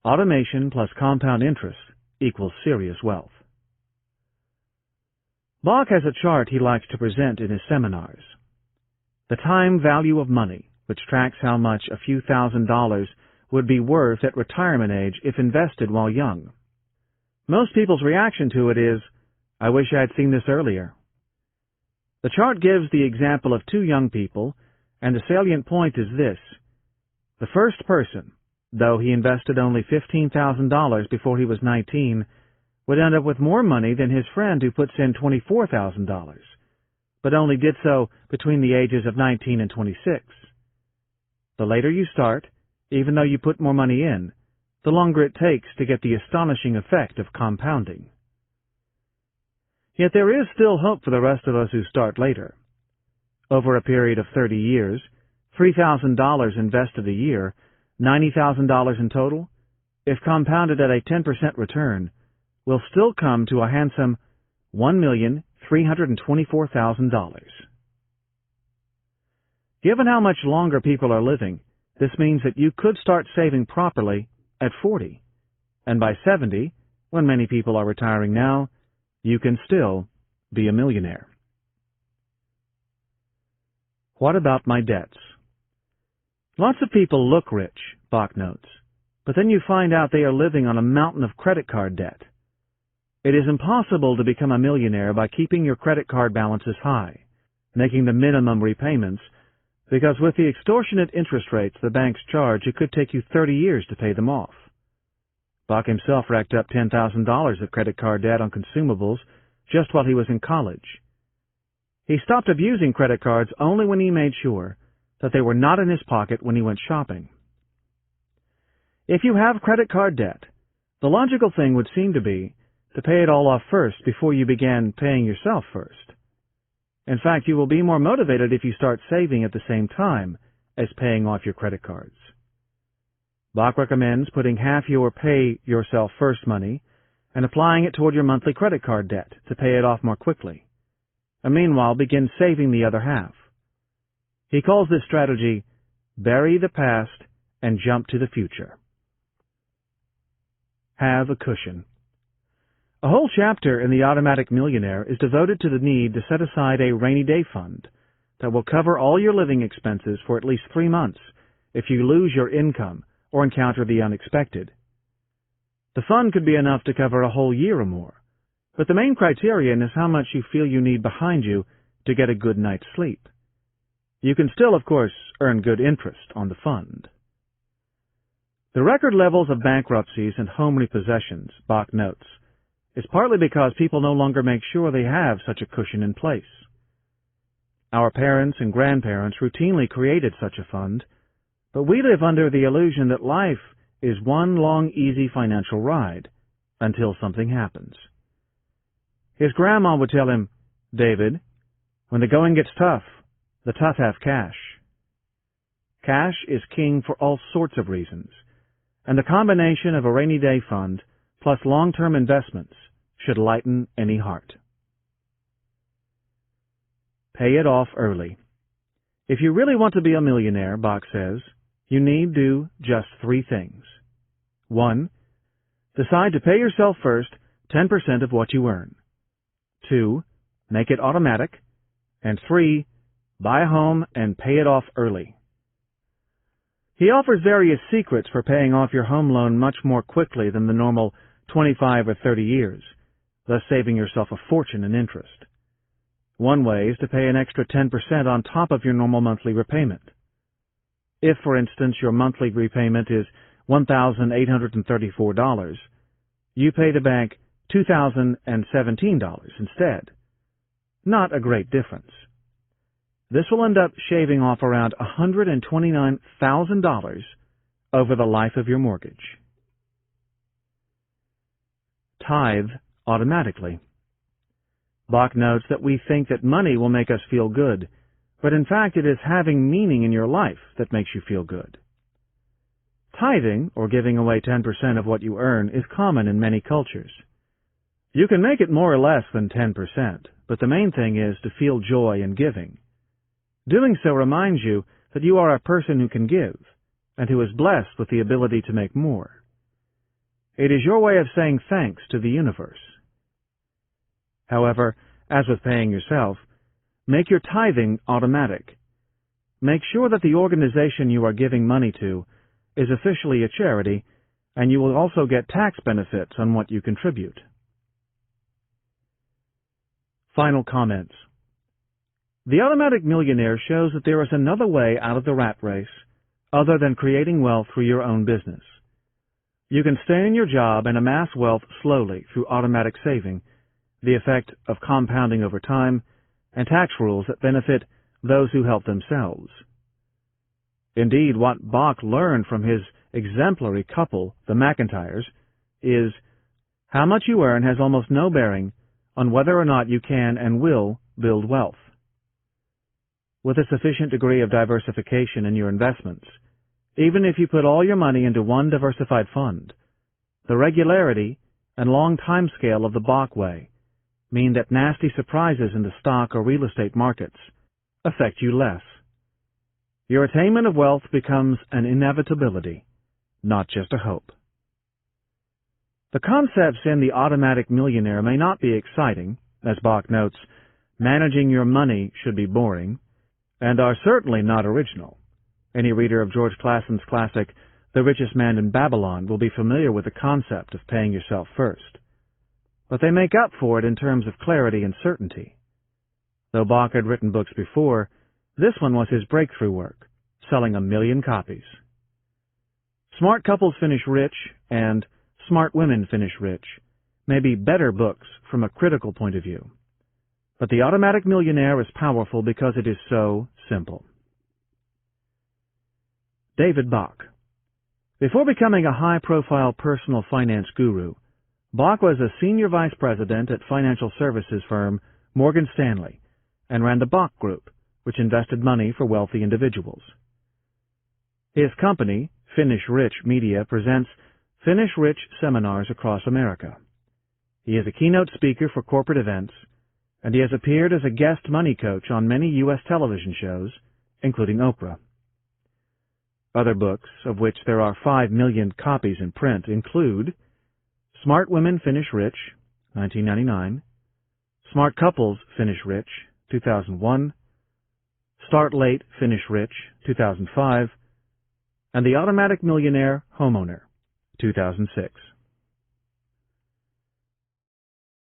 Automation plus compound interest equals serious wealth. Bach has a chart he likes to present in his seminars. The time value of money, which tracks how much a few $1,000s would be worth at retirement age if invested while young. Most people's reaction to it is, "I wish I had seen this earlier." The chart gives the example of two young people, and the salient point is this. The first person, though he invested only $15,000 before he was 19, would end up with more money than his friend who puts in $24,000, but only did so between the ages of 19 and 26. The later you start, even though you put more money in, the longer it takes to get the astonishing effect of compounding. Yet there is still hope for the rest of us who start later. Over a period of 30 years, $3,000 invested a year, $90,000 in total, if compounded at a 10% return, will still come to a handsome $1,324,000. Given how much longer people are living, this means that you could start saving properly at 40, and by 70, when many people are retiring now, you can still be a millionaire. What about my debts? Lots of people look rich, Bach notes, but then you find out they are living on a mountain of credit card debt. It is impossible to become a millionaire by keeping your credit card balances high, making the minimum repayments, because with the extortionate interest rates the banks charge, it could take you 30 years to pay them off. Bach himself racked up $10,000 of credit card debt on consumables just while he was in college. He stopped abusing credit cards only when he made sure that they were not in his pocket when he went shopping. If you have credit card debt, the logical thing would seem to be to pay it all off first before you begin paying yourself first. In fact, you will be more motivated if you start saving at the same time as paying off your credit cards. Bach recommends putting half your pay-yourself-first money and applying it toward your monthly credit card debt to pay it off more quickly, and meanwhile begin saving the other half. He calls this strategy, bury the past and jump to the future. Have a cushion. A whole chapter in The Automatic Millionaire is devoted to the need to set aside a rainy day fund that will cover all your living expenses for at least 3 months if you lose your income or encounter the unexpected. The fund could be enough to cover a whole year or more, but the main criterion is how much you feel you need behind you to get a good night's sleep. You can still, of course, earn good interest on the fund. The record levels of bankruptcies and home repossessions, Bach notes, is partly because people no longer make sure they have such a cushion in place. Our parents and grandparents routinely created such a fund, but we live under the illusion that life is one long, easy financial ride until something happens. His grandma would tell him, "David, when the going gets tough, the tough have cash." Cash is king for all sorts of reasons, and the combination of a rainy day fund plus long-term investments should lighten any heart. Pay it off early. If you really want to be a millionaire, Bach says, you need do just 3 things. 1. Decide to pay yourself first 10% of what you earn. 2. Make it automatic. And 3. Buy a home and pay it off early. He offers various secrets for paying off your home loan much more quickly than the normal 25 or 30 years, thus saving yourself a fortune in interest. One way is to pay an extra 10% on top of your normal monthly repayment. If, for instance, your monthly repayment is $1,834, you pay the bank $2,017 instead. Not a great difference. This will end up shaving off around $129,000 over the life of your mortgage. Tithe automatically. Bach notes that we think that money will make us feel good, but in fact it is having meaning in your life that makes you feel good. Tithing, or giving away 10% of what you earn, is common in many cultures. You can make it more or less than 10%, but the main thing is to feel joy in giving. Doing so reminds you that you are a person who can give, and who is blessed with the ability to make more. It is your way of saying thanks to the universe. However, as with paying yourself, make your tithing automatic. Make sure that the organization you are giving money to is officially a charity, and you will also get tax benefits on what you contribute. Final comments. The Automatic Millionaire shows that there is another way out of the rat race other than creating wealth through your own business. You can stay in your job and amass wealth slowly through automatic saving, the effect of compounding over time, and tax rules that benefit those who help themselves. Indeed, what Bach learned from his exemplary couple, the McIntyres, is how much you earn has almost no bearing on whether or not you can and will build wealth. With a sufficient degree of diversification in your investments, even if you put all your money into one diversified fund, the regularity and long time scale of the Bach way mean that nasty surprises in the stock or real estate markets affect you less. Your attainment of wealth becomes an inevitability, not just a hope. The concepts in The Automatic Millionaire may not be exciting. As Bach notes, managing your money should be boring, and are certainly not original. Any reader of George Clason's classic, The Richest Man in Babylon, will be familiar with the concept of paying yourself first. But they make up for it in terms of clarity and certainty. Though Bach had written books before, this one was his breakthrough work, selling 1 million copies. Smart Couples Finish Rich and Smart Women Finish Rich may be better books from a critical point of view. But The Automatic Millionaire is powerful because it is so simple. David Bach. Before becoming a high-profile personal finance guru, Bach was a senior vice president at financial services firm Morgan Stanley and ran the Bach Group, which invested money for wealthy individuals. His company, Finish Rich Media, presents Finish Rich seminars across America. He is a keynote speaker for corporate events, and he has appeared as a guest money coach on many U.S. television shows, including Oprah. Other books, of which there are 5 million copies in print, include Smart Women Finish Rich, 1999, Smart Couples Finish Rich, 2001, Start Late, Finish Rich, 2005, and The Automatic Millionaire Homeowner, 2006.